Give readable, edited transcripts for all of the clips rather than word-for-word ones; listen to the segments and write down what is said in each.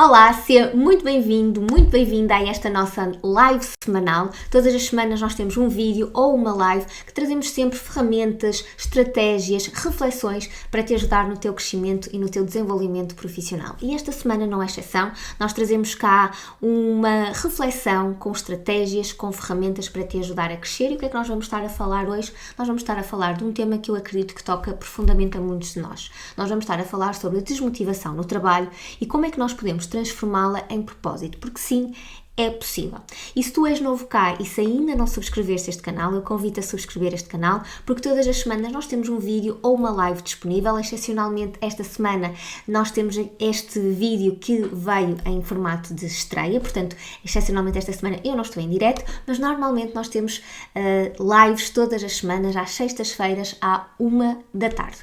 Olá, seja muito bem-vindo, muito bem-vinda a esta nossa live semanal. Todas as semanas nós temos um vídeo ou uma live que trazemos sempre ferramentas, estratégias, reflexões para te ajudar no teu crescimento e no teu desenvolvimento profissional. E esta semana não é exceção, nós trazemos cá uma reflexão com estratégias, com ferramentas para te ajudar a crescer. E o que é que nós vamos estar a falar hoje? Nós vamos estar a falar de um tema que eu acredito que toca profundamente a muitos de nós. Nós vamos estar a falar sobre a desmotivação no trabalho e como é que nós podemos transformá-la em propósito, porque sim, é possível. E se tu és novo cá e se ainda não subscreveste este canal, eu convido a subscrever este canal, porque todas as semanas nós temos um vídeo ou uma live disponível. Excepcionalmente esta semana nós temos este vídeo que veio em formato de estreia, portanto, excepcionalmente esta semana eu não estou em direto, mas normalmente nós temos lives todas as semanas, às sextas-feiras, à 13h.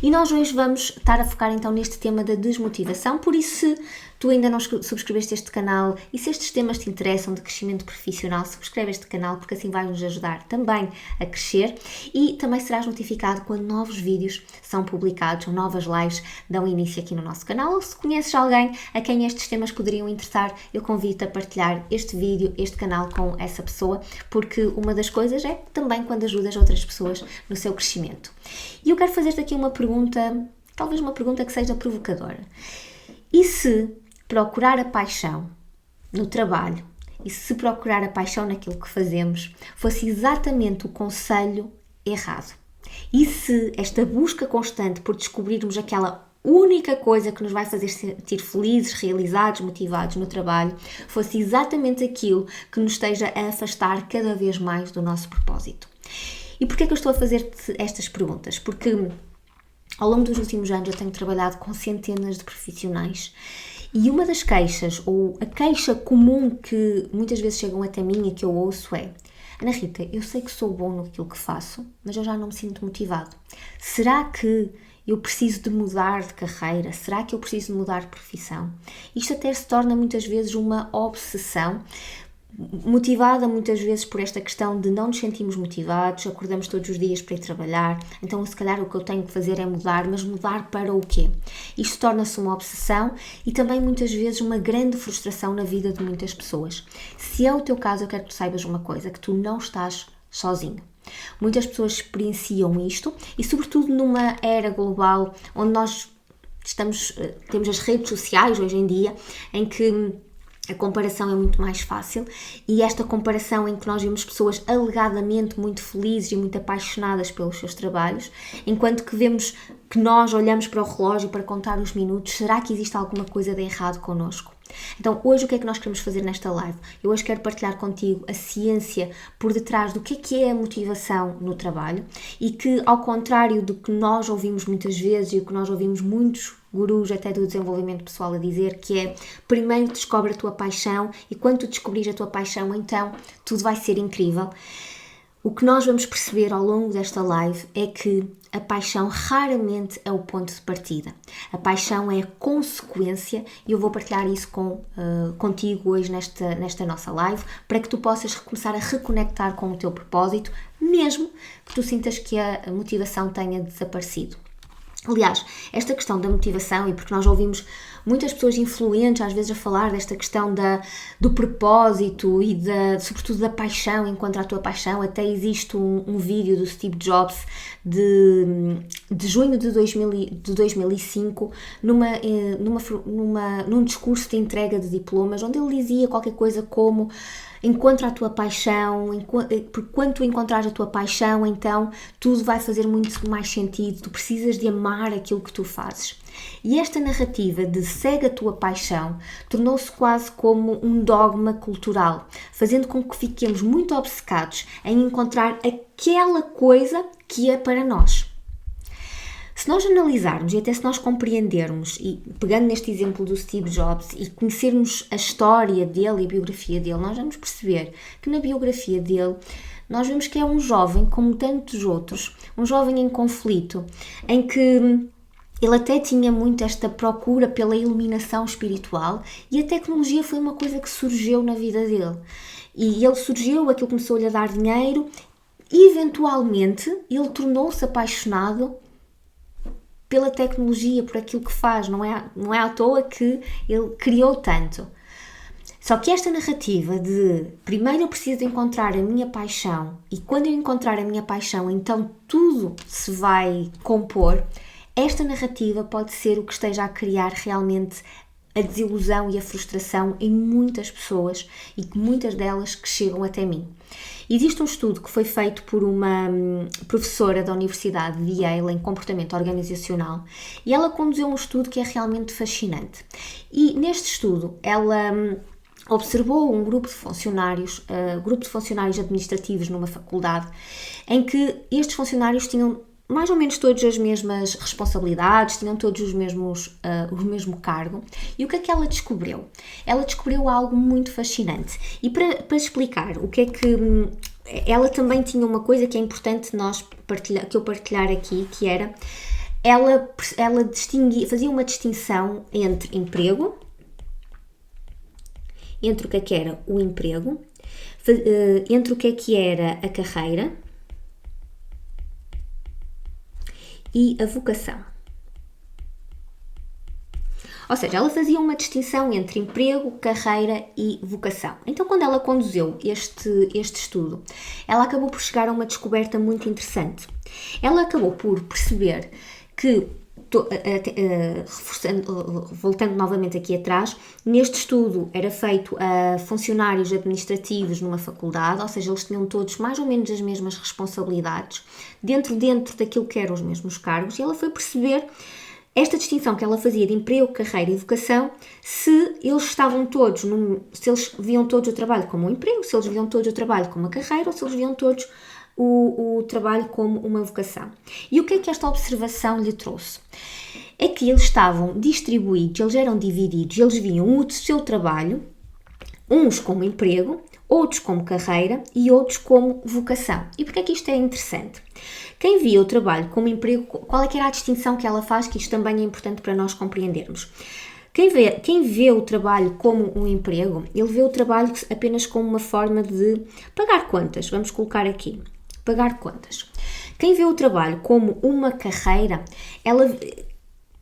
E nós hoje vamos estar a focar então neste tema da desmotivação, por isso se tu ainda não subscreveste este canal e se estes temas te interessam de crescimento profissional, subscreve este canal porque assim vai-nos ajudar também a crescer e também serás notificado quando novos vídeos são publicados ou novas lives dão início aqui no nosso canal. Ou se conheces alguém a quem estes temas poderiam interessar, eu convido-te a partilhar este vídeo, este canal com essa pessoa, porque uma das coisas é também quando ajudas outras pessoas no seu crescimento. E eu quero fazer-te aqui uma pergunta, talvez uma pergunta que seja provocadora. E se procurar a paixão no trabalho e se procurar a paixão naquilo que fazemos fosse exatamente o conselho errado? E se esta busca constante por descobrirmos aquela única coisa que nos vai fazer sentir felizes, realizados, motivados no trabalho fosse exatamente aquilo que nos esteja a afastar cada vez mais do nosso propósito? E porquê é que eu estou a fazer-te estas perguntas? Porque ao longo dos últimos anos eu tenho trabalhado com centenas de profissionais e uma das queixas, ou a queixa comum que muitas vezes chegam até mim e que eu ouço é: Ana Rita, eu sei que sou bom naquilo que faço, mas eu já não me sinto motivado. Será que eu preciso de mudar de carreira? Será que eu preciso de mudar de profissão? Isto até se torna muitas vezes uma obsessão, motivada muitas vezes por esta questão de não nos sentirmos motivados, acordamos todos os dias para ir trabalhar, então se calhar o que eu tenho que fazer é mudar, mas mudar para o quê? Isto torna-se uma obsessão e também muitas vezes uma grande frustração na vida de muitas pessoas. Se é o teu caso, eu quero que tu saibas uma coisa, que tu não estás sozinho. Muitas pessoas experienciam isto e sobretudo numa era global onde nós temos as redes sociais hoje em dia, em que a comparação é muito mais fácil e esta comparação em que nós vemos pessoas alegadamente muito felizes e muito apaixonadas pelos seus trabalhos, enquanto que vemos que nós olhamos para o relógio para contar os minutos, será que existe alguma coisa de errado connosco? Então hoje o que é que nós queremos fazer nesta live? Eu hoje quero partilhar contigo a ciência por detrás do que é a motivação no trabalho e que, ao contrário do que nós ouvimos muitas vezes e o que nós ouvimos muitos gurus até do desenvolvimento pessoal a dizer, que é: primeiro descobre a tua paixão e quando tu descobrires a tua paixão, então tudo vai ser incrível. O que nós vamos perceber ao longo desta live é que a paixão raramente é o ponto de partida. A paixão é a consequência e eu vou partilhar isso contigo hoje nesta nossa live para que tu possas começar a reconectar com o teu propósito, mesmo que tu sintas que a motivação tenha desaparecido. Aliás, esta questão da motivação, e porque nós ouvimos muitas pessoas influentes às vezes a falar desta questão do propósito e sobretudo da paixão, encontrar a tua paixão, até existe um vídeo do Steve Jobs de junho de 2005 num discurso de entrega de diplomas, onde ele dizia qualquer coisa como: encontra a tua paixão, porque quando tu encontrares a tua paixão, então tudo vai fazer muito mais sentido, tu precisas de amar aquilo que tu fazes. E esta narrativa de segue a tua paixão tornou-se quase como um dogma cultural, fazendo com que fiquemos muito obcecados em encontrar aquela coisa que é para nós. Se nós analisarmos e até se nós compreendermos, e pegando neste exemplo do Steve Jobs e conhecermos a história dele e a biografia dele, nós vamos perceber que na biografia dele nós vemos que é um jovem como tantos outros, um jovem em conflito, em que ele até tinha muito esta procura pela iluminação espiritual e a tecnologia foi uma coisa que surgiu na vida dele. E ele surgiu, aquilo começou-lhe a dar dinheiro e eventualmente ele tornou-se apaixonado pela tecnologia, por aquilo que faz, não é à toa que ele criou tanto. Só que esta narrativa de primeiro eu preciso de encontrar a minha paixão e quando eu encontrar a minha paixão então tudo se vai compor, esta narrativa pode ser o que esteja a criar realmente a desilusão e a frustração em muitas pessoas e que muitas delas que chegam até mim. Existe um estudo que foi feito por uma professora da Universidade de Yale em comportamento organizacional e ela conduziu um estudo que é realmente fascinante. E neste estudo ela observou um grupo de funcionários administrativos numa faculdade, em que estes funcionários tinham mais ou menos todas as mesmas responsabilidades, tinham todos o mesmo cargo. E o que é que ela descobriu? Ela descobriu algo muito fascinante. E para explicar o que é que... Ela também tinha uma coisa que é importante que eu partilhar aqui, que era... Ela fazia uma distinção entre emprego, entre o que era o emprego, entre o que era a carreira e a vocação. Ou seja, ela fazia uma distinção entre emprego, carreira e vocação. Então, quando ela conduziu este estudo, ela acabou por chegar a uma descoberta muito interessante. Ela acabou por perceber que, voltando novamente aqui atrás, neste estudo era feito a funcionários administrativos numa faculdade, ou seja, eles tinham todos mais ou menos as mesmas responsabilidades, dentro daquilo que eram os mesmos cargos, e ela foi perceber esta distinção que ela fazia de emprego, carreira e vocação, se eles viam todos o trabalho como um emprego, se eles viam todos o trabalho como uma carreira, ou se eles viam todos o trabalho como uma vocação. E o que é que esta observação lhe trouxe? É que eles estavam distribuídos, eles eram divididos, eles viam o seu trabalho, uns como emprego, outros como carreira e outros como vocação. E porquê é que isto é interessante? Quem via o trabalho como emprego, qual é que era a distinção que ela faz, que isto também é importante para nós compreendermos? Quem vê o trabalho como um emprego, ele vê o trabalho apenas como uma forma de pagar contas, vamos colocar aqui, pagar contas. Quem vê o trabalho como uma carreira, o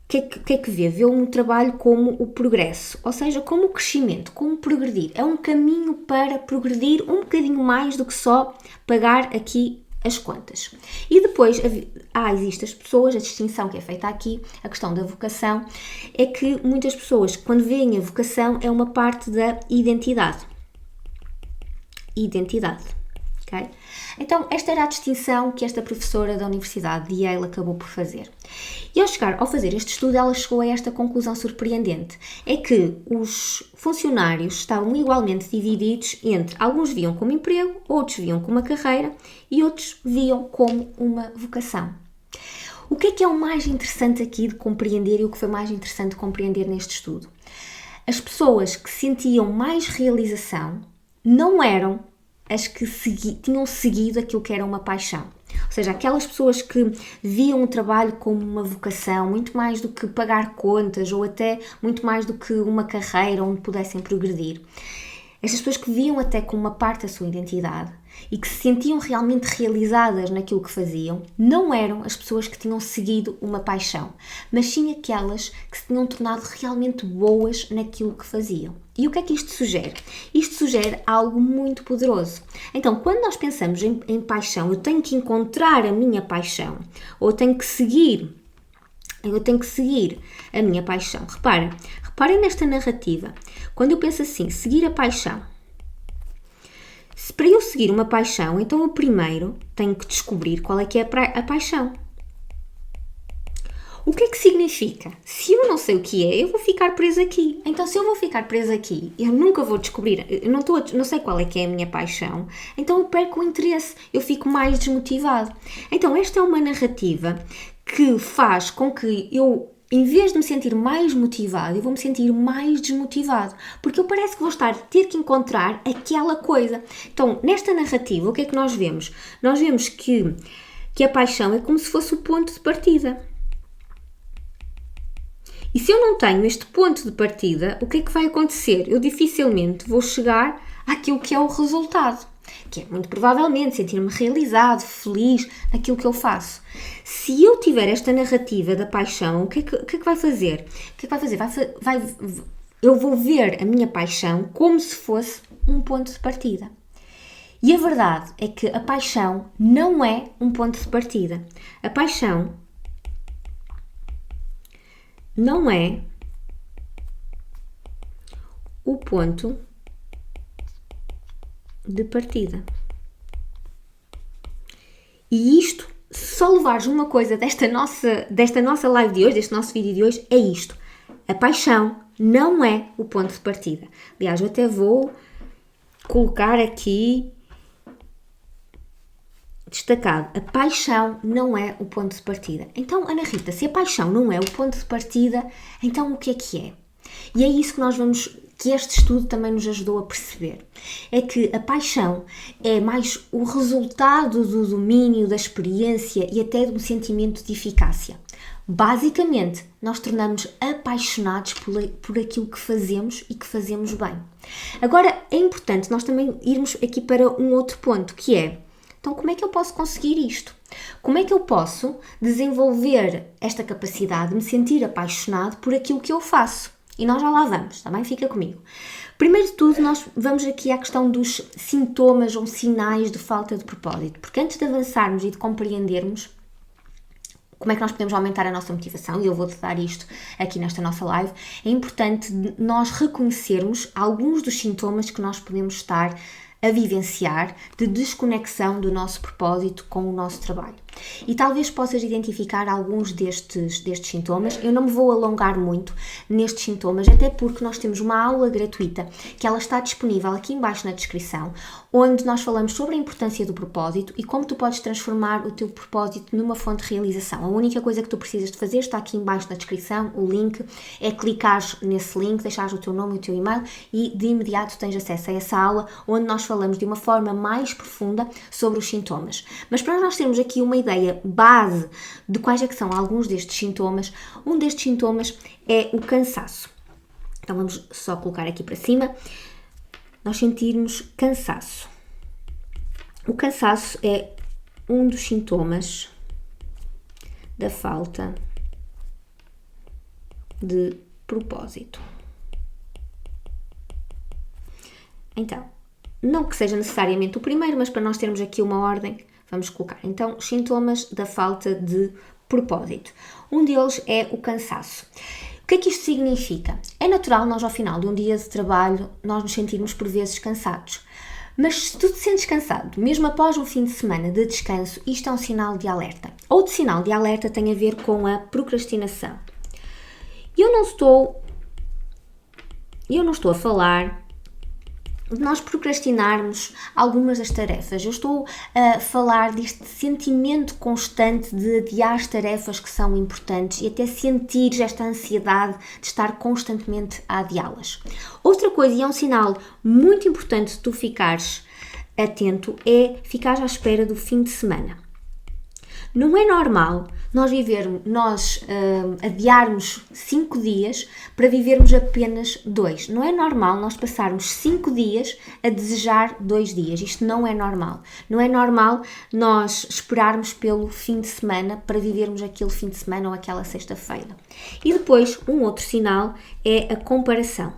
que é que vê? Vê um trabalho como o progresso, ou seja, como o crescimento, como progredir. É um caminho para progredir um bocadinho mais do que só pagar aqui as contas. E depois existem as pessoas, a distinção que é feita aqui, a questão da vocação, é que muitas pessoas, quando veem a vocação, é uma parte da identidade. Okay? Então, esta era a distinção que esta professora da Universidade de Yale acabou por fazer. E ao fazer este estudo, ela chegou a esta conclusão surpreendente. É que os funcionários estavam igualmente divididos entre alguns viam como emprego, outros viam como uma carreira e outros viam como uma vocação. O que é o mais interessante aqui de compreender e o que foi mais interessante de compreender neste estudo? As pessoas que sentiam mais realização não eram as que tinham seguido aquilo que era uma paixão. Ou seja, aquelas pessoas que viam o trabalho como uma vocação, muito mais do que pagar contas ou até muito mais do que uma carreira onde pudessem progredir. Estas pessoas que viam até como uma parte da sua identidade e que se sentiam realmente realizadas naquilo que faziam, não eram as pessoas que tinham seguido uma paixão, mas sim aquelas que se tinham tornado realmente boas naquilo que faziam. E o que é que isto sugere? Isto sugere algo muito poderoso. Então, quando nós pensamos em paixão, eu tenho que encontrar a minha paixão, ou eu tenho que seguir a minha paixão. Reparem nesta narrativa. Quando eu penso assim, seguir a paixão. Se para eu seguir uma paixão, então eu primeiro tenho que descobrir qual é que é a paixão. O que é que significa? Se eu não sei o que é, eu vou ficar presa aqui. Então, se eu vou ficar presa aqui, eu nunca vou descobrir, eu não sei qual é que é a minha paixão, então eu perco o interesse, eu fico mais desmotivado. Então, esta é uma narrativa que faz com que eu, em vez de me sentir mais motivado, eu vou me sentir mais desmotivado, porque eu parece que vou ter que encontrar aquela coisa. Então, nesta narrativa, o que é que nós vemos? Nós vemos que a paixão é como se fosse o ponto de partida. E se eu não tenho este ponto de partida, o que é que vai acontecer? Eu dificilmente vou chegar àquilo que é o resultado. que é muito provavelmente sentir-me realizado, feliz naquilo que eu faço. Se eu tiver esta narrativa da paixão, o que é que vai fazer? O que é que vai fazer? Eu vou ver a minha paixão como se fosse um ponto de partida. E a verdade é que a paixão não é um ponto de partida. A paixão não é o ponto de partida. E isto, se só levares uma coisa desta nossa live de hoje, deste nosso vídeo de hoje, é isto. A paixão não é o ponto de partida. Aliás, eu até vou colocar aqui destacado. A paixão não é o ponto de partida. Então, Ana Rita, se a paixão não é o ponto de partida, então o que é? E é isso que este estudo também nos ajudou a perceber. É que a paixão é mais o resultado do domínio, da experiência e até de um sentimento de eficácia. Basicamente, nós tornamos-nos apaixonados por aquilo que fazemos e que fazemos bem. Agora, é importante nós também irmos aqui para um outro ponto, que é, então como é que eu posso conseguir isto? Como é que eu posso desenvolver esta capacidade de me sentir apaixonado por aquilo que eu faço? E nós já lá vamos, também fica comigo. Primeiro de tudo, nós vamos aqui à questão dos sintomas ou sinais de falta de propósito, porque antes de avançarmos e de compreendermos como é que nós podemos aumentar a nossa motivação, e eu vou-te dar isto aqui nesta nossa live, é importante nós reconhecermos alguns dos sintomas que nós podemos estar a vivenciar de desconexão do nosso propósito com o nosso trabalho. E talvez possas identificar alguns destes sintomas. Eu não me vou alongar muito nestes sintomas, até porque nós temos uma aula gratuita que ela está disponível aqui embaixo na descrição, onde nós falamos sobre a importância do propósito e como tu podes transformar o teu propósito numa fonte de realização. A única coisa que tu precisas de fazer está aqui embaixo na descrição, o link, é clicares nesse link, deixares o teu nome e o teu e-mail e de imediato tens acesso a essa aula onde nós falamos de uma forma mais profunda sobre os sintomas. Mas para nós termos aqui uma ideia base de quais é que são alguns destes sintomas, um destes sintomas é o cansaço. Então vamos só colocar aqui para cima, nós sentirmos cansaço. O cansaço é um dos sintomas da falta de propósito. Então, não que seja necessariamente o primeiro, mas para nós termos aqui uma ordem, vamos colocar. Então, os sintomas da falta de propósito. Um deles é o cansaço. O que é que isto significa? É natural nós, ao final de um dia de trabalho, nós nos sentirmos por vezes cansados. Mas se tu te sentes cansado, mesmo após um fim de semana de descanso, isto é um sinal de alerta. Outro sinal de alerta tem a ver com a procrastinação. Eu não estou a falar de nós procrastinarmos algumas das tarefas. Eu estou a falar deste sentimento constante de adiar as tarefas que são importantes e até sentir esta ansiedade de estar constantemente a adiá-las. Outra coisa, e é um sinal muito importante de tu ficares atento, é ficar à espera do fim de semana. Não é normal nós adiarmos 5 dias para vivermos apenas 2. Não é normal nós passarmos 5 dias a desejar 2 dias. Isto não é normal. Não é normal nós esperarmos pelo fim de semana para vivermos aquele fim de semana ou aquela sexta-feira. E depois, um outro sinal é a comparação.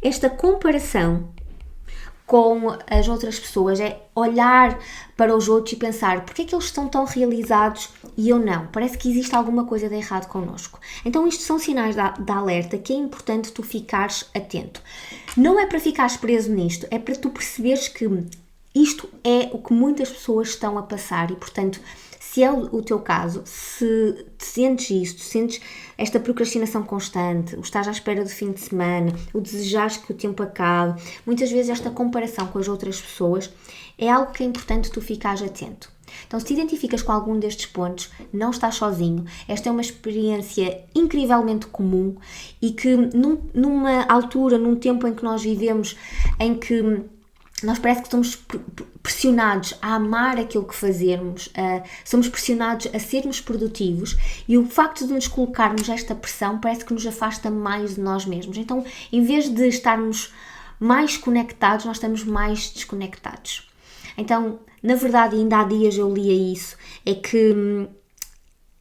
Esta comparação com as outras pessoas, é olhar para os outros e pensar porque é que eles estão tão realizados e eu não. Parece que existe alguma coisa de errado connosco. Então isto são sinais de alerta que é importante tu ficares atento. Não é para ficares preso nisto, é para tu perceberes que isto é o que muitas pessoas estão a passar e, portanto, se é o teu caso, se te sentes isto, sentes esta procrastinação constante, o estás à espera do fim de semana, o desejares que o tempo acabe, muitas vezes esta comparação com as outras pessoas, é algo que é importante tu ficares atento. Então, se te identificas com algum destes pontos, não estás sozinho. Esta é uma experiência incrivelmente comum e que numa altura, num tempo em que nós vivemos, em que nós parece que estamos pressionados a amar aquilo que fazemos, somos pressionados a sermos produtivos e o facto de nos colocarmos esta pressão parece que nos afasta mais de nós mesmos. Então, em vez de estarmos mais conectados, nós estamos mais desconectados. Então, na verdade, ainda há dias eu lia isso, é que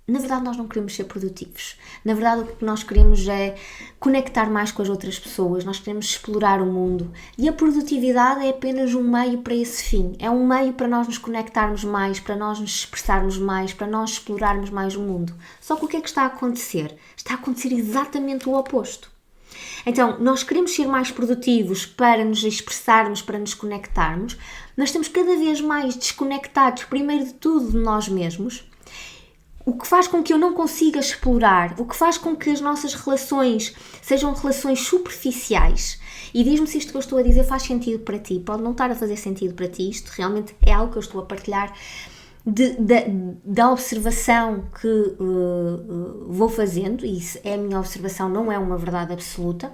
na verdade nós não queremos ser produtivos. Na verdade o que nós queremos é conectar mais com as outras pessoas, nós queremos explorar o mundo. E a produtividade é apenas um meio para esse fim. É um meio para nós nos conectarmos mais, para nós nos expressarmos mais, para nós explorarmos mais o mundo. Só que o que é que está a acontecer? Está a acontecer exatamente o oposto. Então, nós queremos ser mais produtivos para nos expressarmos, para nos conectarmos, mas estamos cada vez mais desconectados, primeiro de tudo, de nós mesmos. O que faz com que eu não consiga explorar, o que faz com que as nossas relações sejam relações superficiais. E diz-me se isto que eu estou a dizer faz sentido para ti. Pode não estar a fazer sentido para ti, isto realmente é algo que eu estou a partilhar da observação que vou fazendo, e isso é a minha observação, não é uma verdade absoluta.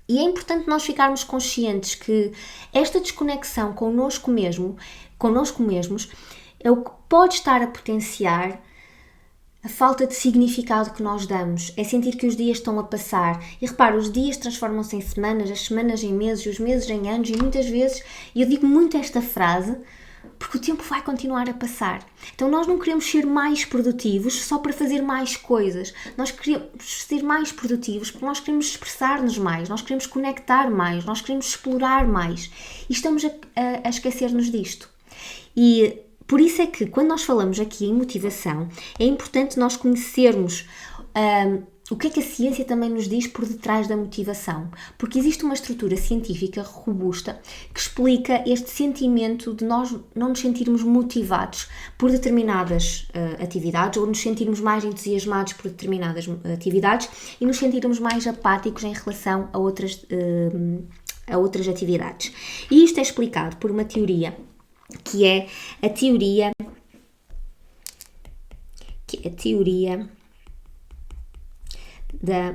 E é importante nós ficarmos conscientes que esta desconexão connosco mesmos, é o que pode estar a potenciar a falta de significado que nós damos, é sentir que os dias estão a passar. E repara, os dias transformam-se em semanas, as semanas em meses, os meses em anos, e muitas vezes, e eu digo muito esta frase, porque o tempo vai continuar a passar. Então nós não queremos ser mais produtivos só para fazer mais coisas. Nós queremos ser mais produtivos porque nós queremos expressar-nos mais, nós queremos conectar mais, nós queremos explorar mais. E estamos a esquecer-nos disto. E por isso é que, quando nós falamos aqui em motivação, é importante nós conhecermos o que é que a ciência também nos diz por detrás da motivação. Porque existe uma estrutura científica robusta que explica este sentimento de nós não nos sentirmos motivados por determinadas atividades ou nos sentirmos mais entusiasmados por determinadas atividades e nos sentirmos mais apáticos em relação a outras atividades. E isto é explicado por uma teoria que é a teoria da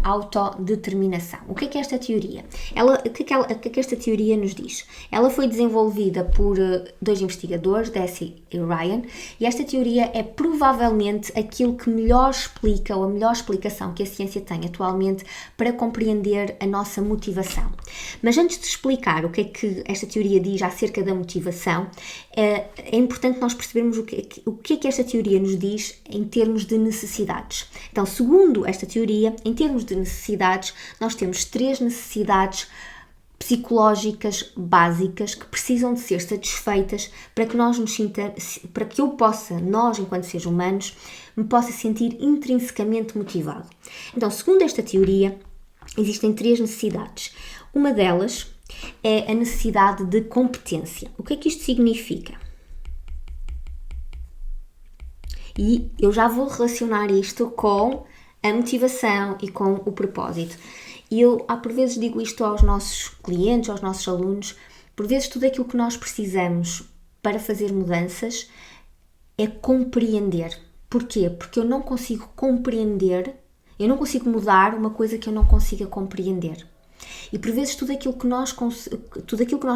autodeterminação. O que é esta teoria? O que é que esta teoria nos diz? Ela foi desenvolvida por dois investigadores, Deci e Ryan, e esta teoria é provavelmente aquilo que melhor explica, ou a melhor explicação que a ciência tem atualmente para compreender a nossa motivação. Mas antes de explicar o que é que esta teoria diz acerca da motivação, é importante nós percebermos o que é que esta teoria nos diz em termos de necessidades. Então, segundo esta teoria, em termos de necessidades, nós temos 3 necessidades psicológicas básicas que precisam de ser satisfeitas para que nós enquanto seres humanos, me possa sentir intrinsecamente motivado. Então, segundo esta teoria, existem 3 necessidades. Uma delas é a necessidade de competência. O que é que isto significa? E eu já vou relacionar isto com a motivação e com o propósito. E eu, por vezes, digo isto aos nossos clientes, aos nossos alunos, por vezes tudo aquilo que nós precisamos para fazer mudanças é compreender. Porquê? Porque eu não consigo compreender, eu não consigo mudar uma coisa que eu não consiga compreender. E por vezes tudo aquilo que nós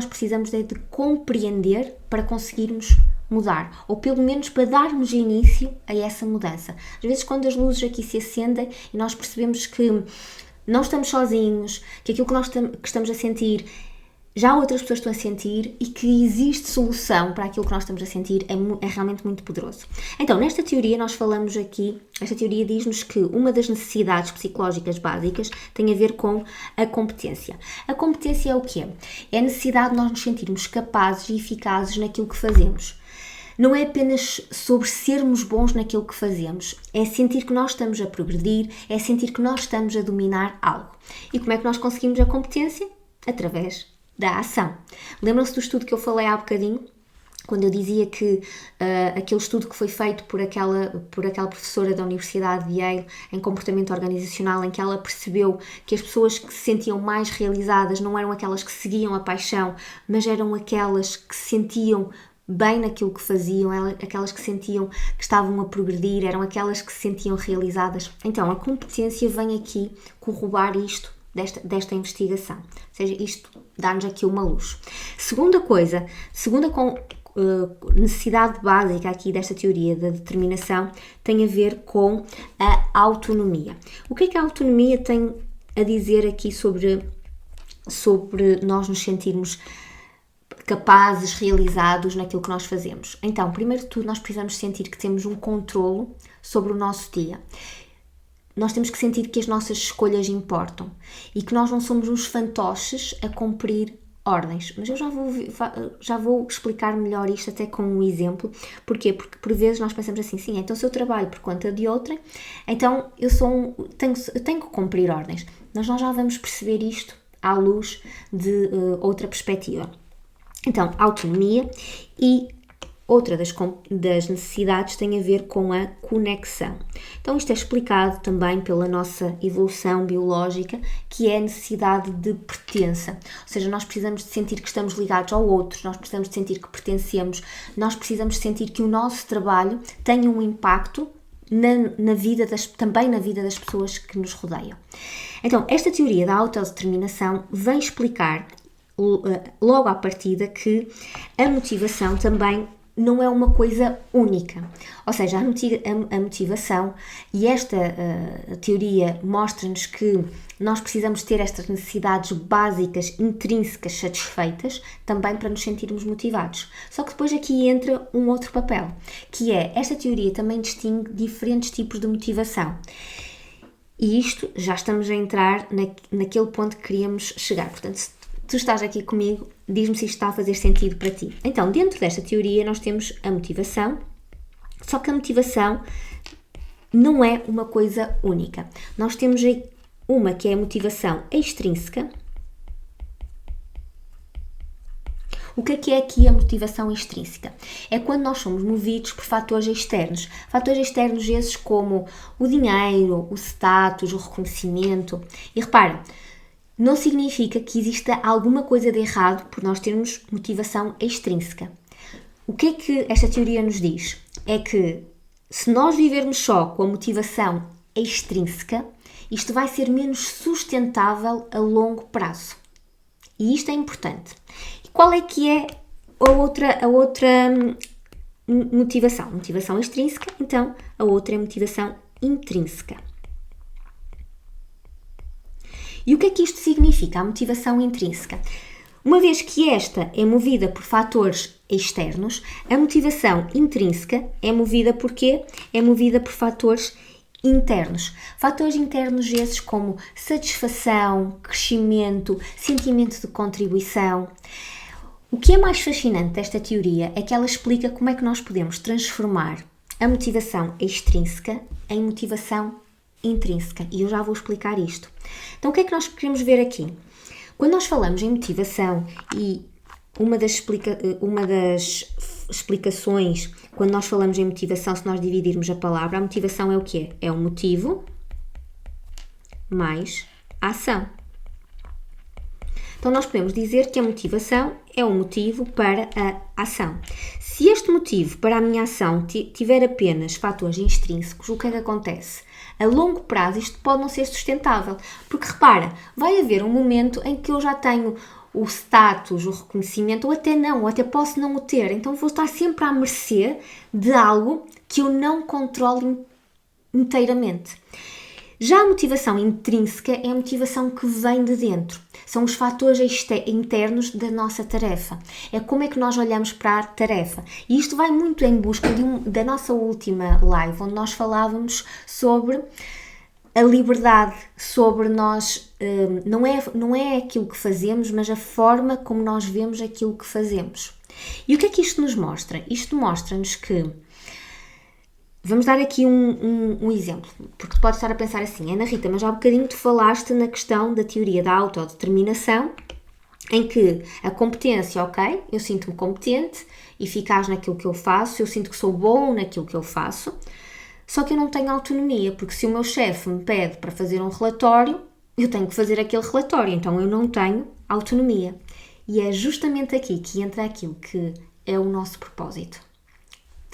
precisamos é de compreender para conseguirmos mudar, ou pelo menos para darmos início a essa mudança. Às vezes quando as luzes aqui se acendem e nós percebemos que não estamos sozinhos, que aquilo que estamos a sentir já outras pessoas estão a sentir e que existe solução para aquilo que nós estamos a sentir, é realmente muito poderoso. Então, nesta teoria nós falamos aqui, esta teoria diz-nos que uma das necessidades psicológicas básicas tem a ver com a competência. A competência é o quê? É a necessidade de nós nos sentirmos capazes e eficazes naquilo que fazemos. Não é apenas sobre sermos bons naquilo que fazemos, é sentir que nós estamos a progredir, é sentir que nós estamos a dominar algo. E como é que nós conseguimos a competência? Através da ação. Lembram-se do estudo que eu falei há bocadinho? Quando eu dizia que aquele estudo que foi feito por aquela professora da Universidade de Yale em comportamento organizacional, em que ela percebeu que as pessoas que se sentiam mais realizadas não eram aquelas que seguiam a paixão, mas eram aquelas que se sentiam bem naquilo que faziam, aquelas que sentiam que estavam a progredir, eram aquelas que se sentiam realizadas. Então, a competência vem aqui corroborar isto desta investigação. Ou seja, isto dá-nos aqui uma luz. Segunda necessidade básica aqui desta teoria da determinação tem a ver com a autonomia. O que é a autonomia tem a dizer aqui sobre nós nos sentirmos capazes, realizados naquilo que nós fazemos? Então, primeiro de tudo, nós precisamos sentir que temos um controlo sobre o nosso dia. Nós temos que sentir que as nossas escolhas importam e que nós não somos uns fantoches a cumprir ordens. Mas eu já vou explicar melhor isto até com um exemplo. Porquê? Porque por vezes nós pensamos assim, sim, então se eu trabalho por conta de outra, então eu tenho que cumprir ordens. Mas nós já vamos perceber isto à luz de outra perspectiva. Então, autonomia. E outra das necessidades tem a ver com a conexão. Então, isto é explicado também pela nossa evolução biológica, que é a necessidade de pertença. Ou seja, nós precisamos de sentir que estamos ligados ao outro, nós precisamos de sentir que pertencemos, nós precisamos de sentir que o nosso trabalho tem um impacto também na vida das pessoas que nos rodeiam. Então, esta teoria da autodeterminação vem explicar logo à partida que a motivação também não é uma coisa única. Ou seja, a motivação, e esta teoria mostra-nos que nós precisamos ter estas necessidades básicas, intrínsecas, satisfeitas, também para nos sentirmos motivados. Só que depois aqui entra um outro papel, que é, esta teoria também distingue diferentes tipos de motivação. E isto, já estamos a entrar naquele ponto que queríamos chegar. Portanto, se tu estás aqui comigo, diz-me se isto está a fazer sentido para ti. Então, dentro desta teoria, nós temos a motivação, só que a motivação não é uma coisa única. Nós temos uma que é a motivação extrínseca. O que é aqui a motivação extrínseca? É quando nós somos movidos por fatores externos. Fatores externos esses como o dinheiro, o status, o reconhecimento. E repara, não significa que exista alguma coisa de errado por nós termos motivação extrínseca. O que é que esta teoria nos diz? É que se nós vivermos só com a motivação extrínseca, isto vai ser menos sustentável a longo prazo. E isto é importante. E qual é que é a outra motivação? Motivação extrínseca, então a outra é motivação intrínseca. E o que é que isto significa, a motivação intrínseca? Uma vez que esta é movida por fatores externos, a motivação intrínseca é movida por quê? É movida por fatores internos. Fatores internos esses como satisfação, crescimento, sentimento de contribuição. O que é mais fascinante desta teoria é que ela explica como é que nós podemos transformar a motivação extrínseca em motivação intrínseca. E eu já vou explicar isto. Então, o que é que nós queremos ver aqui? Quando nós falamos em motivação, e uma das explicações, quando nós falamos em motivação, se nós dividirmos a palavra, a motivação é o quê? É um motivo mais a ação. Então, nós podemos dizer que a motivação é um motivo para a ação. Se este motivo para a minha ação tiver apenas fatores extrínsecos, o que é que acontece? A longo prazo isto pode não ser sustentável, porque repara, vai haver um momento em que eu já tenho o status, o reconhecimento, ou até posso não o ter, então vou estar sempre à mercê de algo que eu não controlo inteiramente. Já a motivação intrínseca é a motivação que vem de dentro. São os fatores internos da nossa tarefa. É como é que nós olhamos para a tarefa. E isto vai muito em busca da nossa última live, onde nós falávamos sobre a liberdade, sobre nós, não é aquilo que fazemos, mas a forma como nós vemos aquilo que fazemos. E o que é que isto nos mostra? Isto mostra-nos que, vamos dar aqui um exemplo, porque tu podes estar a pensar assim, Ana Rita, mas há um bocadinho tu falaste na questão da teoria da autodeterminação, em que a competência, ok, eu sinto-me competente, eficaz naquilo que eu faço, eu sinto que sou bom naquilo que eu faço, só que eu não tenho autonomia, porque se o meu chefe me pede para fazer um relatório, eu tenho que fazer aquele relatório, então eu não tenho autonomia. E é justamente aqui que entra aquilo que é o nosso propósito.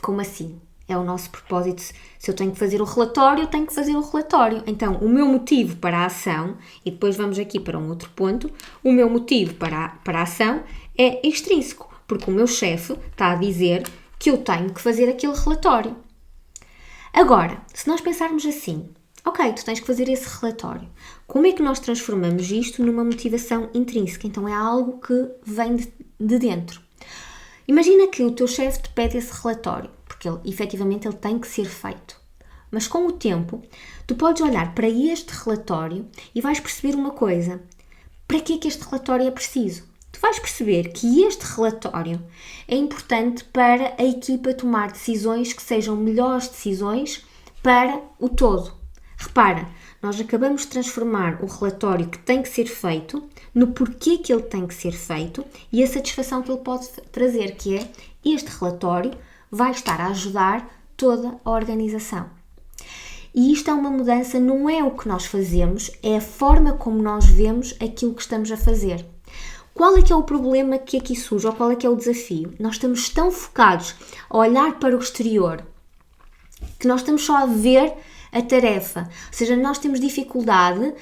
Como assim? É o nosso propósito. Se eu tenho que fazer o relatório, eu tenho que fazer o relatório. Então, o meu motivo para a ação, e depois vamos aqui para um outro ponto, o meu motivo para a ação é extrínseco. porque o meu chefe está a dizer que eu tenho que fazer aquele relatório. Agora, se nós pensarmos assim, ok, tu tens que fazer esse relatório, como é que nós transformamos isto numa motivação intrínseca? Então é algo que vem de dentro. Imagina que o teu chefe te pede esse relatório, porque efetivamente ele tem que ser feito. Mas com o tempo, tu podes olhar para este relatório e vais perceber uma coisa. Para que é que este relatório é preciso? Tu vais perceber que este relatório é importante para a equipa tomar decisões que sejam melhores decisões para o todo. Repara, nós acabamos de transformar o relatório que tem que ser feito no porquê que ele tem que ser feito e a satisfação que ele pode trazer, que é este relatório vai estar a ajudar toda a organização. E isto é uma mudança, não é o que nós fazemos, é a forma como nós vemos aquilo que estamos a fazer. Qual é que é o problema que aqui surge, ou qual é que é o desafio? Nós estamos tão focados a olhar para o exterior que nós estamos só a ver a tarefa, ou seja, nós temos dificuldade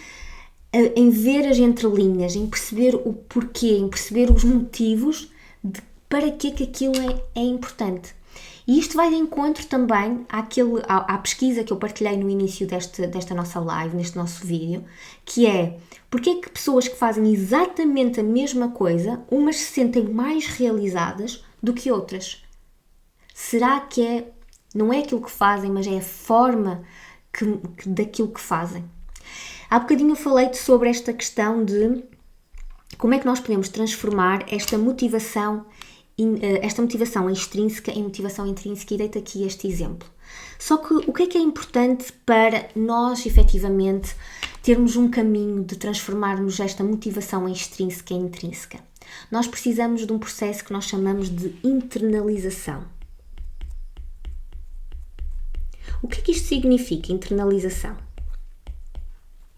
em ver as entrelinhas, em perceber o porquê, em perceber os motivos de para que aquilo é importante. E isto vai de encontro também à pesquisa que eu partilhei no início desta nossa live, neste nosso vídeo, que é porque é que pessoas que fazem exatamente a mesma coisa, umas se sentem mais realizadas do que outras. Será que não é aquilo que fazem, mas é a forma daquilo que fazem? Há bocadinho eu falei-te sobre esta questão de como é que nós podemos transformar esta motivação extrínseca em motivação intrínseca, e dei-te aqui este exemplo. Só que o que é importante para nós, efetivamente, termos um caminho de transformarmos esta motivação extrínseca em intrínseca? Nós precisamos de um processo que nós chamamos de internalização. O que é que isto significa, internalização?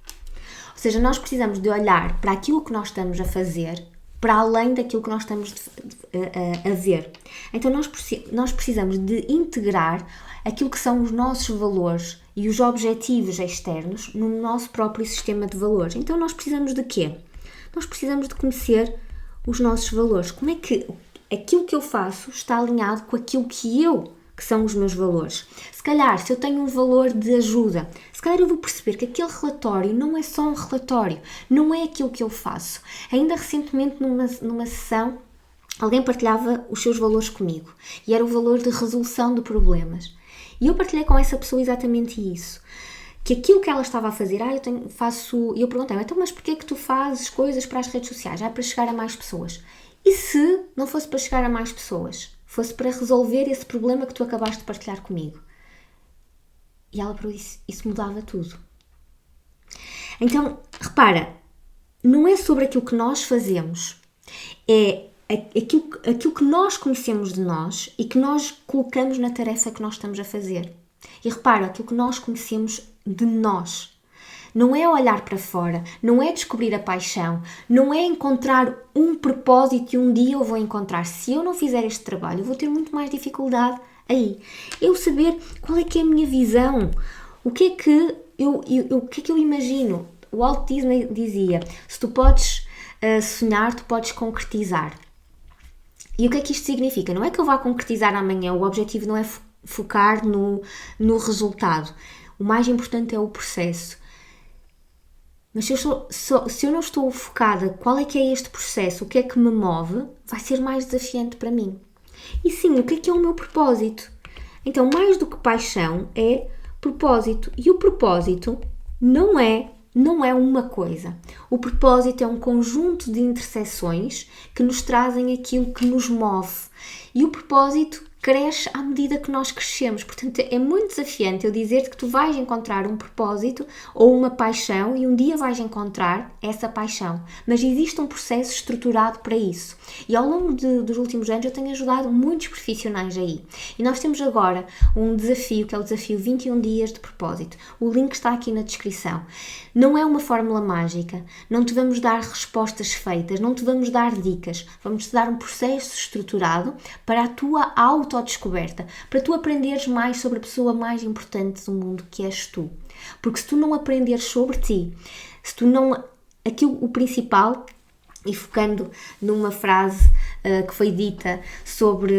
Ou seja, nós precisamos de olhar para aquilo que nós estamos a fazer para além daquilo que nós estamos a ver. Então nós precisamos de integrar aquilo que são os nossos valores e os objetivos externos no nosso próprio sistema de valores. Então nós precisamos de quê? Nós precisamos de conhecer os nossos valores. Como é que aquilo que eu faço está alinhado com aquilo que são os meus valores? Se calhar, se eu tenho um valor de ajuda, se calhar eu vou perceber que aquele relatório não é só um relatório, não é aquilo que eu faço. Ainda recentemente, numa sessão, alguém partilhava os seus valores comigo e era o valor de resolução de problemas. E eu partilhei com essa pessoa exatamente isso. Que aquilo que ela estava a fazer, e eu perguntei, então, mas porquê é que tu fazes coisas para as redes sociais? Para chegar a mais pessoas. E se não fosse para chegar a mais pessoas? Fosse para resolver esse problema que tu acabaste de partilhar comigo? E ela falou, isso mudava tudo. Então, repara, não é sobre aquilo que nós fazemos, é aquilo que nós conhecemos de nós e que nós colocamos na tarefa que nós estamos a fazer. E repara, aquilo que nós conhecemos de nós. Não é olhar para fora, não é descobrir a paixão, não é encontrar um propósito e um dia eu vou encontrar. Se eu não fizer este trabalho, eu vou ter muito mais dificuldade aí. Eu saber qual é que é a minha visão, o que é que eu imagino. O Walt Disney dizia, se tu podes sonhar, tu podes concretizar. E o que é que isto significa? Não é que eu vá concretizar amanhã, o objetivo não é focar no resultado. O mais importante é o processo. Mas se eu não estou focada qual é que é este processo, o que é que me move, vai ser mais desafiante para mim. E sim, o que é o meu propósito? Então, mais do que paixão, é propósito. E o propósito não é uma coisa. O propósito é um conjunto de interseções que nos trazem aquilo que nos move. E o propósito cresce à medida que nós crescemos. Portanto, é muito desafiante eu dizer-te que tu vais encontrar um propósito ou uma paixão e um dia vais encontrar essa paixão. Mas existe um processo estruturado para isso. E ao longo dos últimos anos eu tenho ajudado muitos profissionais aí. E nós temos agora um desafio, que é o desafio 21 dias de propósito. O link está aqui na descrição. Não é uma fórmula mágica. Não te vamos dar respostas feitas, não te vamos dar dicas. Vamos-te dar um processo estruturado para a tua autodescoberta, para tu aprenderes mais sobre a pessoa mais importante do mundo, que és tu. Porque se tu não aprenderes sobre ti, se tu não... o principal, e focando numa frase que foi dita sobre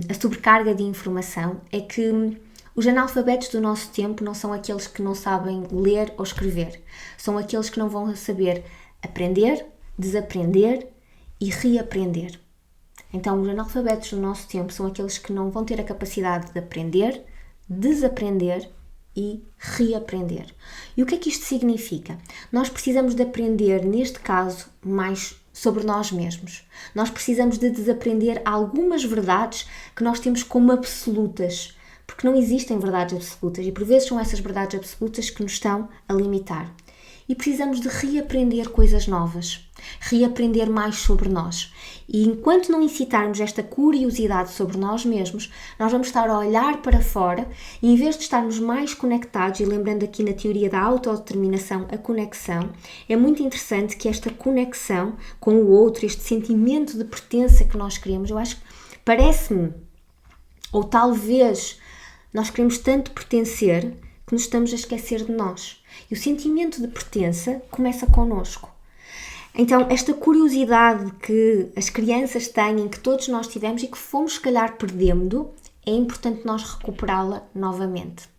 a sobrecarga de informação é que os analfabetos do nosso tempo não são aqueles que não sabem ler ou escrever, são aqueles que não vão saber aprender, desaprender e reaprender. Então, os analfabetos do nosso tempo são aqueles que não vão ter a capacidade de aprender, desaprender e reaprender. E o que é que isto significa? Nós precisamos de aprender, neste caso, mais sobre nós mesmos. Nós precisamos de desaprender algumas verdades que nós temos como absolutas, porque não existem verdades absolutas e por vezes são essas verdades absolutas que nos estão a limitar. E precisamos de reaprender coisas novas, reaprender mais sobre nós. E enquanto não incitarmos esta curiosidade sobre nós mesmos, nós vamos estar a olhar para fora e em vez de estarmos mais conectados, e lembrando aqui na teoria da autodeterminação, a conexão, é muito interessante que esta conexão com o outro, este sentimento de pertença que nós queremos, eu acho que parece-me, ou talvez nós queremos tanto pertencer que nos estamos a esquecer de nós. E o sentimento de pertença começa connosco. Então, esta curiosidade que as crianças têm, que todos nós tivemos e que fomos, se calhar, perdendo, é importante nós recuperá-la novamente.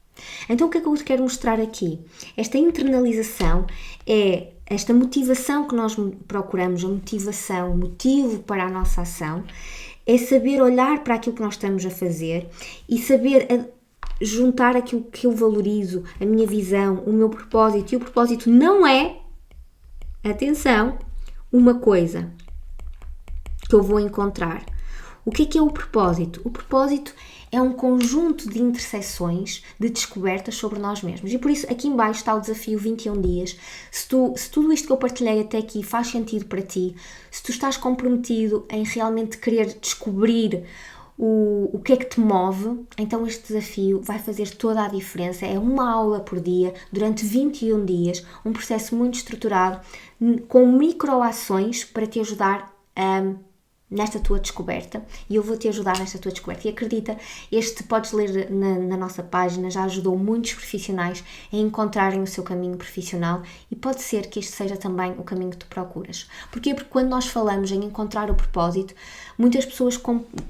Então, o que é que eu quero mostrar aqui? Esta internalização é esta motivação que nós procuramos, a motivação, o motivo para a nossa ação, é saber olhar para aquilo que nós estamos a fazer e saber juntar aquilo que eu valorizo, a minha visão, o meu propósito. E o propósito não é, atenção, uma coisa que eu vou encontrar. O que é o propósito? O propósito é um conjunto de interseções, de descobertas sobre nós mesmos. E por isso, aqui em baixo está o desafio 21 dias. Se tudo isto que eu partilhei até aqui faz sentido para ti, se tu estás comprometido em realmente querer descobrir o que é que te move, então este desafio vai fazer toda a diferença. É uma aula por dia, durante 21 dias, um processo muito estruturado, com microações para te ajudar nesta tua descoberta, e eu vou te ajudar nesta tua descoberta. E acredita, podes ler na nossa página, já ajudou muitos profissionais a encontrarem o seu caminho profissional e pode ser que este seja também o caminho que tu procuras. Porquê? Porque quando nós falamos em encontrar o propósito, muitas pessoas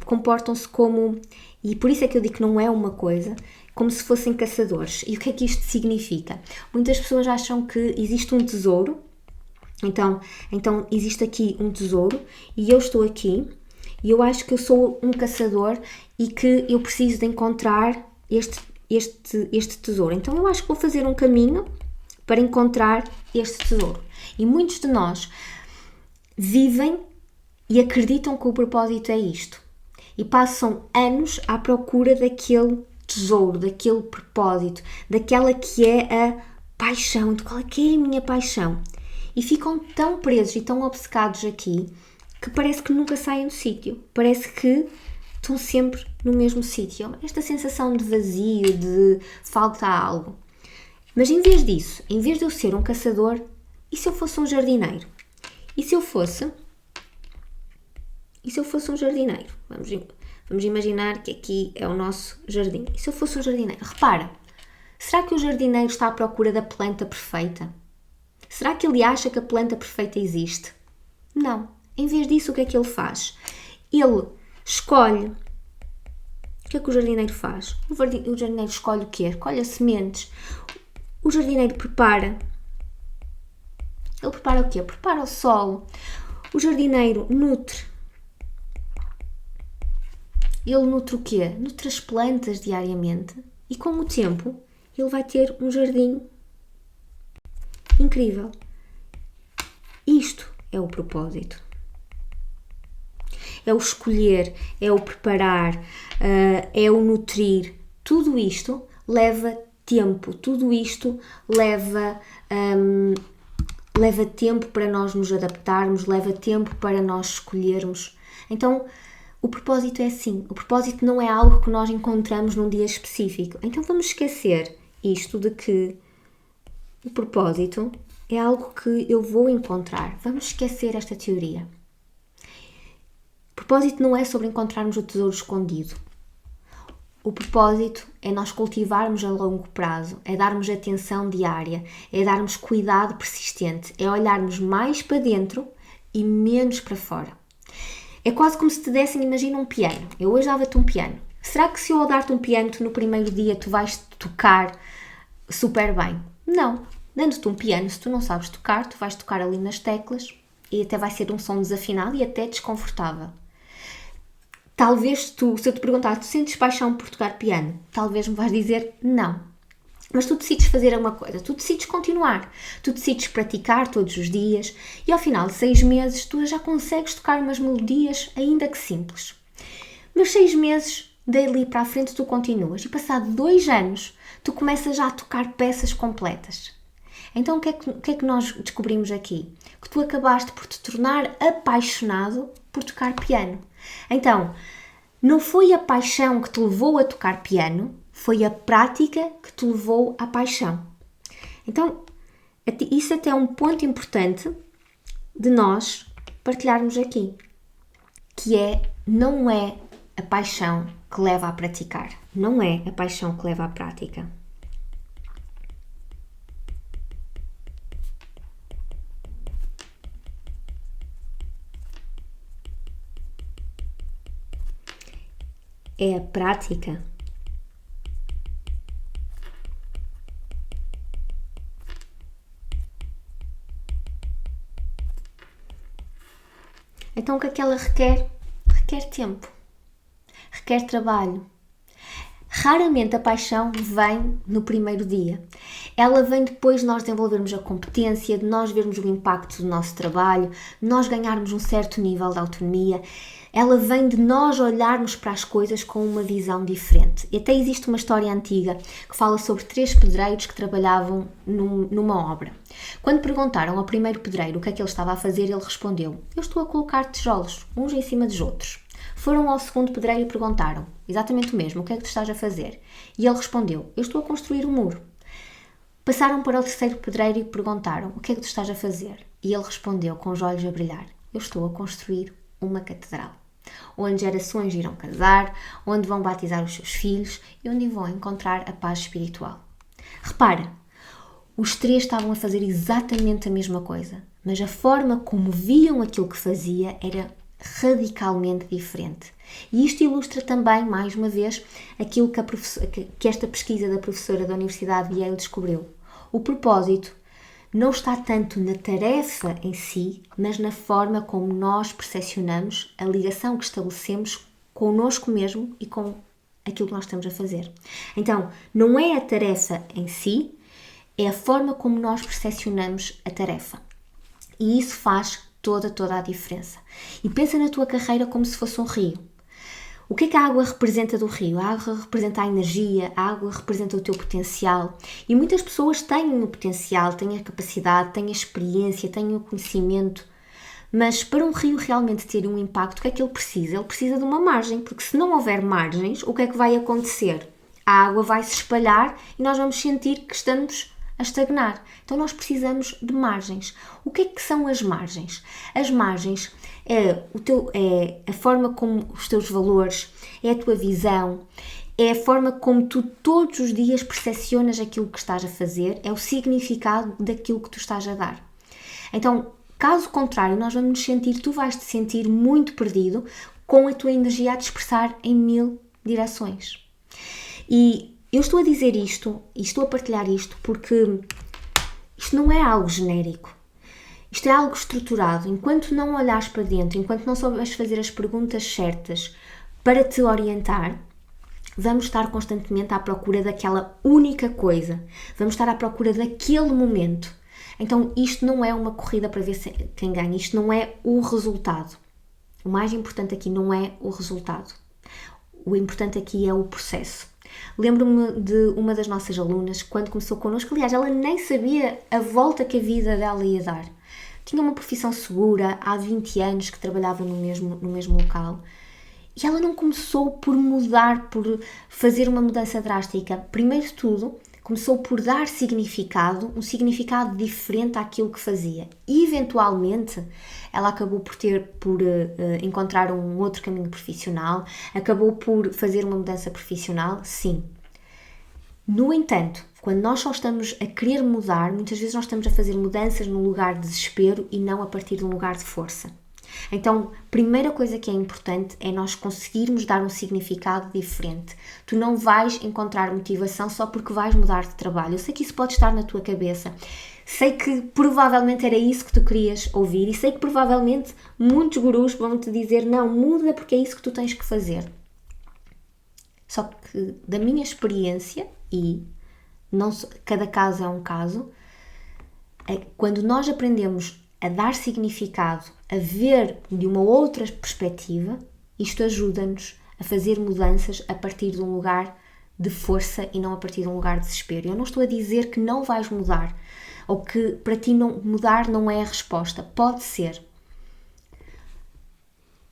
comportam-se como, e por isso é que eu digo que não é uma coisa, como se fossem caçadores. E o que é que isto significa? Muitas pessoas acham que existe um tesouro. Então existe aqui um tesouro e eu estou aqui e eu acho que eu sou um caçador e que eu preciso de encontrar este tesouro. Então eu acho que vou fazer um caminho para encontrar este tesouro. E muitos de nós vivem e acreditam que o propósito é isto. E passam anos à procura daquele tesouro, daquele propósito, daquela que é a paixão, de qual é que é a minha paixão. E ficam tão presos e tão obcecados aqui que parece que nunca saem do sítio. Parece que estão sempre no mesmo sítio. Esta sensação de vazio, de falta algo. Mas em vez disso, em vez de eu ser um caçador, e se eu fosse um jardineiro? E se eu fosse um jardineiro? Vamos imaginar que aqui é o nosso jardim. E se eu fosse um jardineiro? Repara, será que o jardineiro está à procura da planta perfeita? Será que ele acha que a planta perfeita existe? Não. Em vez disso, o que é que ele faz? Ele escolhe. O que é que o jardineiro faz? O jardineiro escolhe o quê? Escolhe as sementes. O jardineiro prepara. Ele prepara o quê? Prepara o solo. O jardineiro nutre. Ele nutre o quê? Nutre as plantas diariamente. E com o tempo, ele vai ter um jardim incrível. Isto é o propósito. É o escolher, é o preparar, é o nutrir. Tudo isto leva tempo, tudo isto leva tempo para nós nos adaptarmos, leva tempo para nós escolhermos. Então, o propósito é assim. O propósito não é algo que nós encontramos num dia específico. Então vamos esquecer isto de que o propósito é algo que eu vou encontrar. Vamos esquecer esta teoria. O propósito não é sobre encontrarmos o tesouro escondido. O propósito é nós cultivarmos a longo prazo, é darmos atenção diária, é darmos cuidado persistente, é olharmos mais para dentro e menos para fora. É quase como se te dessem, imagina um piano. Eu hoje dava-te um piano. Será que se eu dar-te um piano, tu no primeiro dia tu vais tocar super bem? Não. Dando-te um piano, se tu não sabes tocar, tu vais tocar ali nas teclas e até vai ser um som desafinado e até desconfortável. Talvez tu, se eu te perguntar, tu sentes paixão por tocar piano? Talvez me vais dizer não. Mas tu decides fazer uma coisa, tu decides continuar, tu decides praticar todos os dias e ao final de 6 meses tu já consegues tocar umas melodias ainda que simples. Mas 6 meses, dali para a frente tu continuas e passado 2 anos tu começas já a tocar peças completas. Então o que é que nós descobrimos aqui? Que tu acabaste por te tornar apaixonado por tocar piano. Então, não foi a paixão que te levou a tocar piano, foi a prática que te levou à paixão. Então, isso até é um ponto importante de nós partilharmos aqui, que não é a paixão que leva a praticar, não é a paixão que leva à prática. É a prática então o que é que ela requer? Requer tempo, requer trabalho. Raramente a paixão vem no primeiro dia. Ela vem depois de nós desenvolvermos a competência, de nós vermos o impacto do nosso trabalho, de nós ganharmos um certo nível de autonomia. Ela vem de nós olharmos para as coisas com uma visão diferente. E até existe uma história antiga que fala sobre 3 pedreiros que trabalhavam numa obra. Quando perguntaram ao primeiro pedreiro o que é que ele estava a fazer, ele respondeu: eu estou a colocar tijolos, uns em cima dos outros. Foram ao segundo pedreiro e perguntaram exatamente o mesmo: o que é que tu estás a fazer? E ele respondeu: eu estou a construir um muro. Passaram para o terceiro pedreiro e perguntaram: o que é que tu estás a fazer? E ele respondeu com os olhos a brilhar: eu estou a construir uma catedral, onde gerações irão casar, onde vão batizar os seus filhos e onde vão encontrar a paz espiritual. Repara, os 3 estavam a fazer exatamente a mesma coisa, mas a forma como viam aquilo que fazia era radicalmente diferente. E isto ilustra também, mais uma vez, aquilo que esta pesquisa da professora da Universidade de Yale descobriu. O propósito não está tanto na tarefa em si, mas na forma como nós percepcionamos a ligação que estabelecemos connosco mesmo e com aquilo que nós estamos a fazer. Então, não é a tarefa em si, é a forma como nós percepcionamos a tarefa. E isso faz toda a diferença. E pensa na tua carreira como se fosse um rio. O que é que a água representa do rio? A água representa a energia, a água representa o teu potencial. E muitas pessoas têm o potencial, têm a capacidade, têm a experiência, têm o conhecimento. Mas para um rio realmente ter um impacto, o que é que ele precisa? Ele precisa de uma margem, porque se não houver margens, o que é que vai acontecer? A água vai se espalhar e nós vamos sentir que estamos a estagnar. Então nós precisamos de margens. O que é que são as margens? As margens é a forma como os teus valores, é a tua visão, é a forma como tu todos os dias percepcionas aquilo que estás a fazer, é o significado daquilo que tu estás a dar. Então, caso contrário, nós vamos nos sentir, tu vais te sentir muito perdido com a tua energia a dispersar em 1000 direções. E eu estou a dizer isto e estou a partilhar isto porque isto não é algo genérico. Isto é algo estruturado. Enquanto não olhares para dentro, enquanto não souberes fazer as perguntas certas para te orientar, vamos estar constantemente à procura daquela única coisa. Vamos estar à procura daquele momento. Então isto não é uma corrida para ver quem ganha. Isto não é o resultado. O mais importante aqui não é o resultado. O importante aqui é o processo. Lembro-me de uma das nossas alunas, quando começou connosco, aliás, ela nem sabia a volta que a vida dela ia dar. Tinha uma profissão segura, há 20 anos que trabalhava no mesmo local. E ela não começou por mudar, por fazer uma mudança drástica. Primeiro de tudo, começou por dar significado, um significado diferente àquilo que fazia. E, eventualmente, ela acabou por encontrar um outro caminho profissional, acabou por fazer uma mudança profissional, sim. No entanto, quando nós só estamos a querer mudar, muitas vezes nós estamos a fazer mudanças num lugar de desespero e não a partir de um lugar de força. Então, primeira coisa que é importante é nós conseguirmos dar um significado diferente. Tu não vais encontrar motivação só porque vais mudar de trabalho. Eu sei que isso pode estar na tua cabeça. Sei que provavelmente era isso que tu querias ouvir e sei que provavelmente muitos gurus vão te dizer não, muda porque é isso que tu tens que fazer. Só que da minha experiência, e não, cada caso é um caso, quando nós aprendemos a dar significado, a ver de uma outra perspectiva, isto ajuda-nos a fazer mudanças a partir de um lugar de força e não a partir de um lugar de desespero. Eu não estou a dizer que não vais mudar, ou que para ti mudar não é a resposta. Pode ser.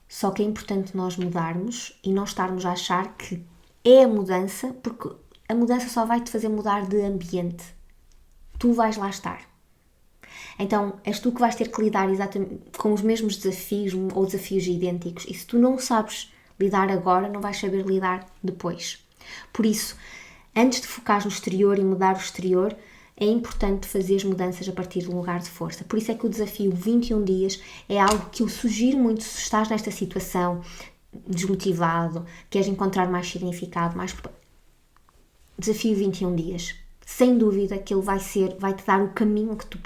Só que é importante nós mudarmos e não estarmos a achar que é a mudança, porque a mudança só vai te fazer mudar de ambiente. Tu vais lá estar. Então, és tu que vais ter que lidar exatamente com os mesmos desafios ou desafios idênticos. E se tu não sabes lidar agora, não vais saber lidar depois. Por isso, antes de focar no exterior e mudar o exterior, é importante fazer as mudanças a partir de um lugar de força. Por isso é que o desafio 21 dias é algo que eu sugiro muito se estás nesta situação, desmotivado, queres encontrar mais significado, mais... Desafio 21 dias. Sem dúvida que ele vai-te dar o caminho que tu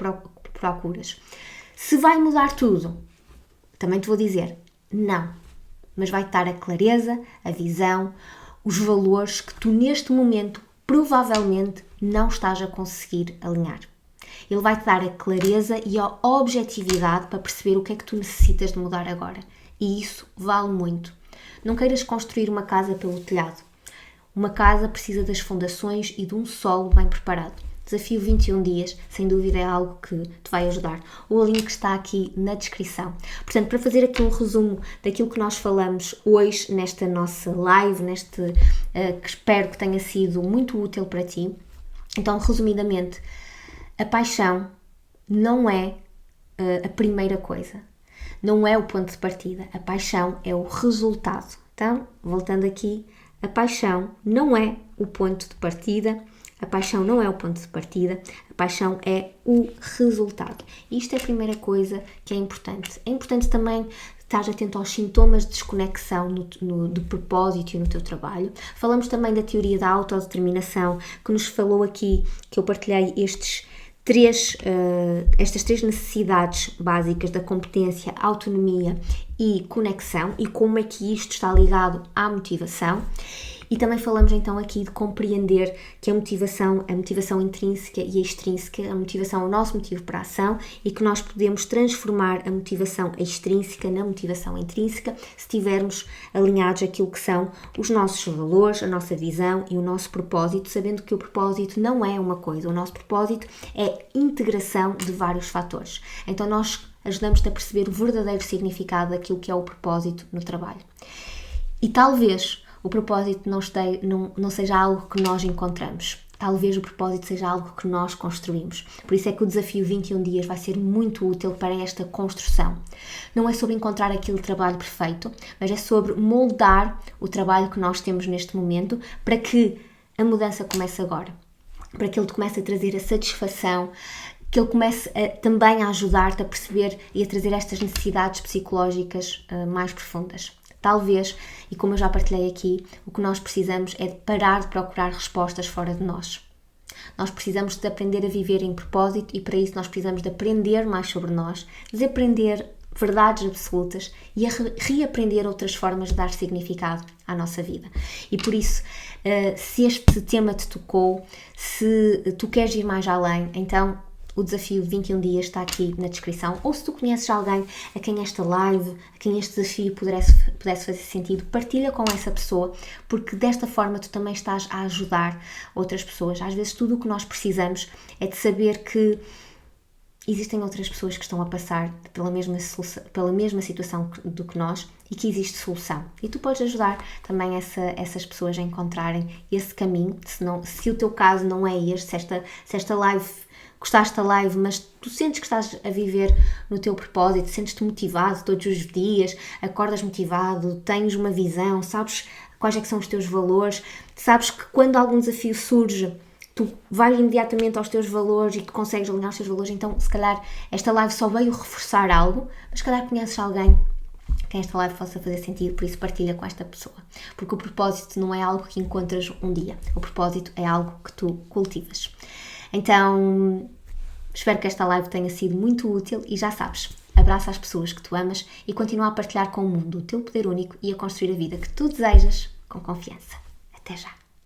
procuras. Se vai mudar tudo, também te vou dizer, não. Mas vai-te dar a clareza, a visão, os valores que tu neste momento provavelmente não estás a conseguir alinhar. Ele vai-te dar a clareza e a objetividade para perceber o que é que tu necessitas de mudar agora. E isso vale muito. Não queiras construir uma casa pelo telhado. Uma casa precisa das fundações e de um solo bem preparado. Desafio 21 dias, sem dúvida, é algo que te vai ajudar. O link está aqui na descrição. Portanto, para fazer aqui um resumo daquilo que nós falamos hoje nesta nossa live, que espero que tenha sido muito útil para ti. Então, resumidamente, a paixão não é a primeira coisa. Não é o ponto de partida. A paixão é o resultado. Então, voltando aqui, a paixão não é o ponto de partida. A paixão não é o ponto de partida, a paixão é o resultado. Isto é a primeira coisa que é importante. É importante também estar atento aos sintomas de desconexão do propósito e no teu trabalho. Falamos também da teoria da autodeterminação, que nos falou aqui, que eu partilhei estas três necessidades básicas da competência, autonomia e conexão e como é que isto está ligado à motivação. E também falamos então aqui de compreender que a motivação intrínseca e a extrínseca, a motivação é o nosso motivo para a ação e que nós podemos transformar a motivação extrínseca na motivação intrínseca se estivermos alinhados àquilo que são os nossos valores, a nossa visão e o nosso propósito, sabendo que o propósito não é uma coisa, o nosso propósito é integração de vários fatores. Então nós ajudamos-te a perceber o verdadeiro significado daquilo que é o propósito no trabalho. E talvez o propósito não seja algo que nós encontramos. Talvez o propósito seja algo que nós construímos. Por isso é que o desafio 21 dias vai ser muito útil para esta construção. Não é sobre encontrar aquele trabalho perfeito, mas é sobre moldar o trabalho que nós temos neste momento para que a mudança comece agora. Para que ele te comece a trazer a satisfação, que ele comece também a ajudar-te a perceber e a trazer estas necessidades psicológicas mais profundas. Talvez, e como eu já partilhei aqui, o que nós precisamos é de parar de procurar respostas fora de nós. Nós precisamos de aprender a viver em propósito e para isso nós precisamos de aprender mais sobre nós, desaprender verdades absolutas e a reaprender outras formas de dar significado à nossa vida. E por isso, se este tema te tocou, se tu queres ir mais além, então o desafio de 21 dias está aqui na descrição. Ou se tu conheces alguém a quem esta live, a quem este desafio pudesse fazer sentido, partilha com essa pessoa, porque desta forma tu também estás a ajudar outras pessoas. Às vezes tudo o que nós precisamos é de saber que existem outras pessoas que estão a passar pela mesma situação do que nós e que existe solução. E tu podes ajudar também essas pessoas a encontrarem esse caminho, se o teu caso não é este, se esta live gostaste da live, mas tu sentes que estás a viver no teu propósito, sentes-te motivado todos os dias, acordas motivado, tens uma visão, sabes quais é que são os teus valores, sabes que quando algum desafio surge, tu vais imediatamente aos teus valores e que consegues alinhar os teus valores, então se calhar esta live só veio reforçar algo, mas se calhar conheces alguém que esta live possa fazer sentido, por isso partilha com esta pessoa. Porque o propósito não é algo que encontras um dia, o propósito é algo que tu cultivas. Então, espero que esta live tenha sido muito útil e já sabes, abraça as pessoas que tu amas e continua a partilhar com o mundo o teu poder único e a construir a vida que tu desejas com confiança. Até já!